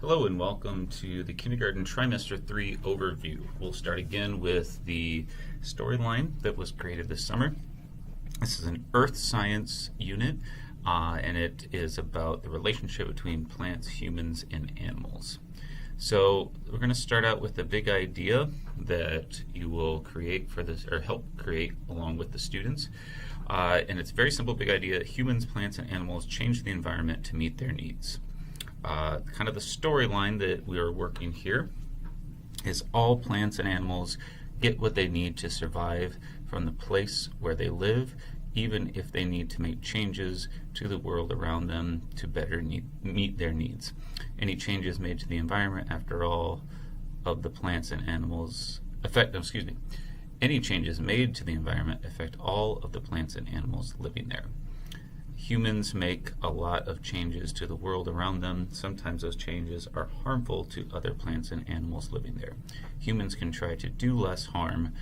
Hello and welcome to the Kindergarten Trimester 3 overview. We'll start again with the storyline that was created this summer. This is an earth science unit and it is about the relationship between plants, humans, and animals. So we're going to start out with the big idea that you will create for this, or help create along with the students. And it's a very simple big idea: humans, plants, and animals change the environment to meet their needs. Kind of the storyline that we are working here is all plants and animals get what they need to survive from the place where they live, even if they need to make changes to the world around them to better meet their needs. Any changes made to the environment, after all of the plants and animals any changes made to the environment affect all of the plants and animals living there. Humans make a lot of changes to the world around them. Sometimes those changes are harmful to other plants and animals living there. Humans can try to do less harm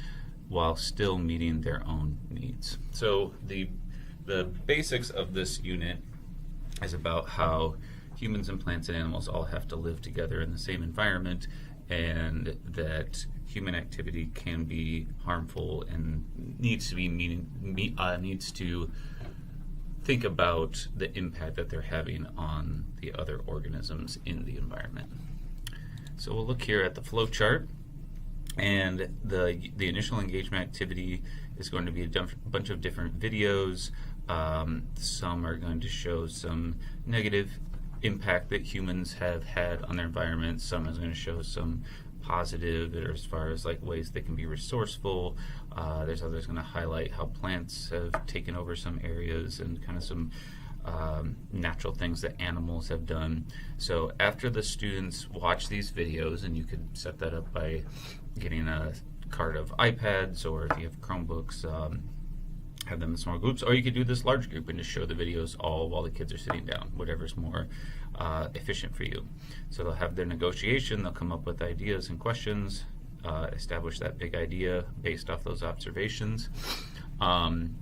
while still meeting their own needs. So the basics of this unit is about how humans and plants and animals all have to live together in the same environment, and that human activity can be harmful and needs to think about the impact that they're having on the other organisms in the environment. So we'll look here at the flow chart, and the initial engagement activity is going to be a bunch of different videos. Some are going to show some negative impact that humans have had on their environment. Some is going to show some positive, or as far as like ways they can be resourceful. There's others going to highlight how plants have taken over some areas and kind of some natural things that animals have done. So after the students watch these videos, and you could set that up by getting a cart of iPads, or if you have Chromebooks, have them in small groups, or you could do this large group and just show the videos all while the kids are sitting down, whatever's more efficient for you. So they'll have their negotiation, they'll come up with ideas and questions, establish that big idea based off those observations. And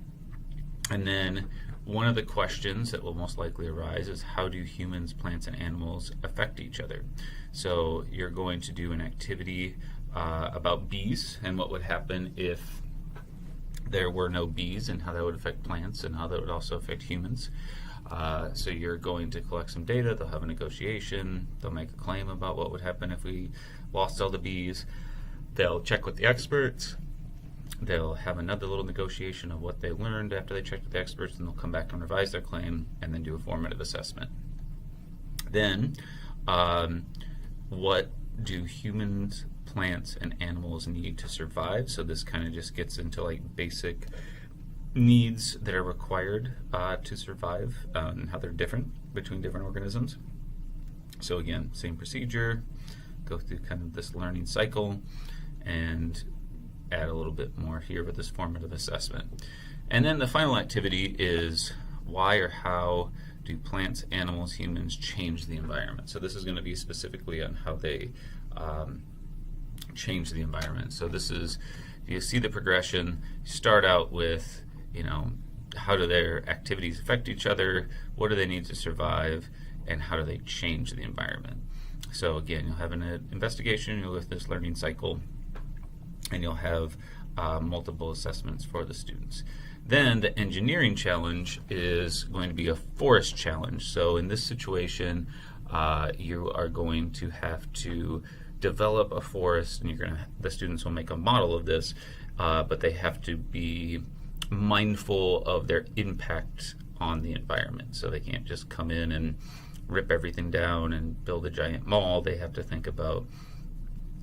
then one of the questions that will most likely arise is, how do humans, plants, and animals affect each other? So you're going to do an activity about bees and what would happen if there were no bees, and how that would affect plants and how that would also affect humans. So you're going to collect some data, they'll have a negotiation, they'll make a claim about what would happen if we lost all the bees. They'll check with the experts, they'll have another little negotiation of what they learned after they checked with the experts, and they'll come back and revise their claim and then do a formative assessment. Then, what do humans, plants, and animals need to survive? So this kind of just gets into like basic needs that are required to survive, and how they're different between different organisms. So again, same procedure, go through kind of this learning cycle and add a little bit more here with this formative assessment. And then the final activity is, why or how do plants, animals, humans change the environment? So this is going to be specifically on how they change the environment. So this is, you see the progression, start out with, how do their activities affect each other, what do they need to survive, and how do they change the environment. So again, you'll have an investigation, you'll go through this learning cycle, and you'll have multiple assessments for the students. Then the engineering challenge is going to be a forest challenge. So in this situation, you are going to have to develop a forest, and the students will make a model of this, but they have to be mindful of their impact on the environment. So they can't just come in and rip everything down and build a giant mall. They have to think about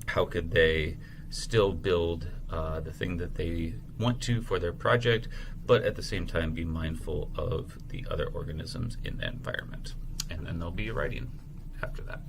how could they still build the thing that they want to for their project, but at the same time be mindful of the other organisms in that environment. And then there'll be a writing after that.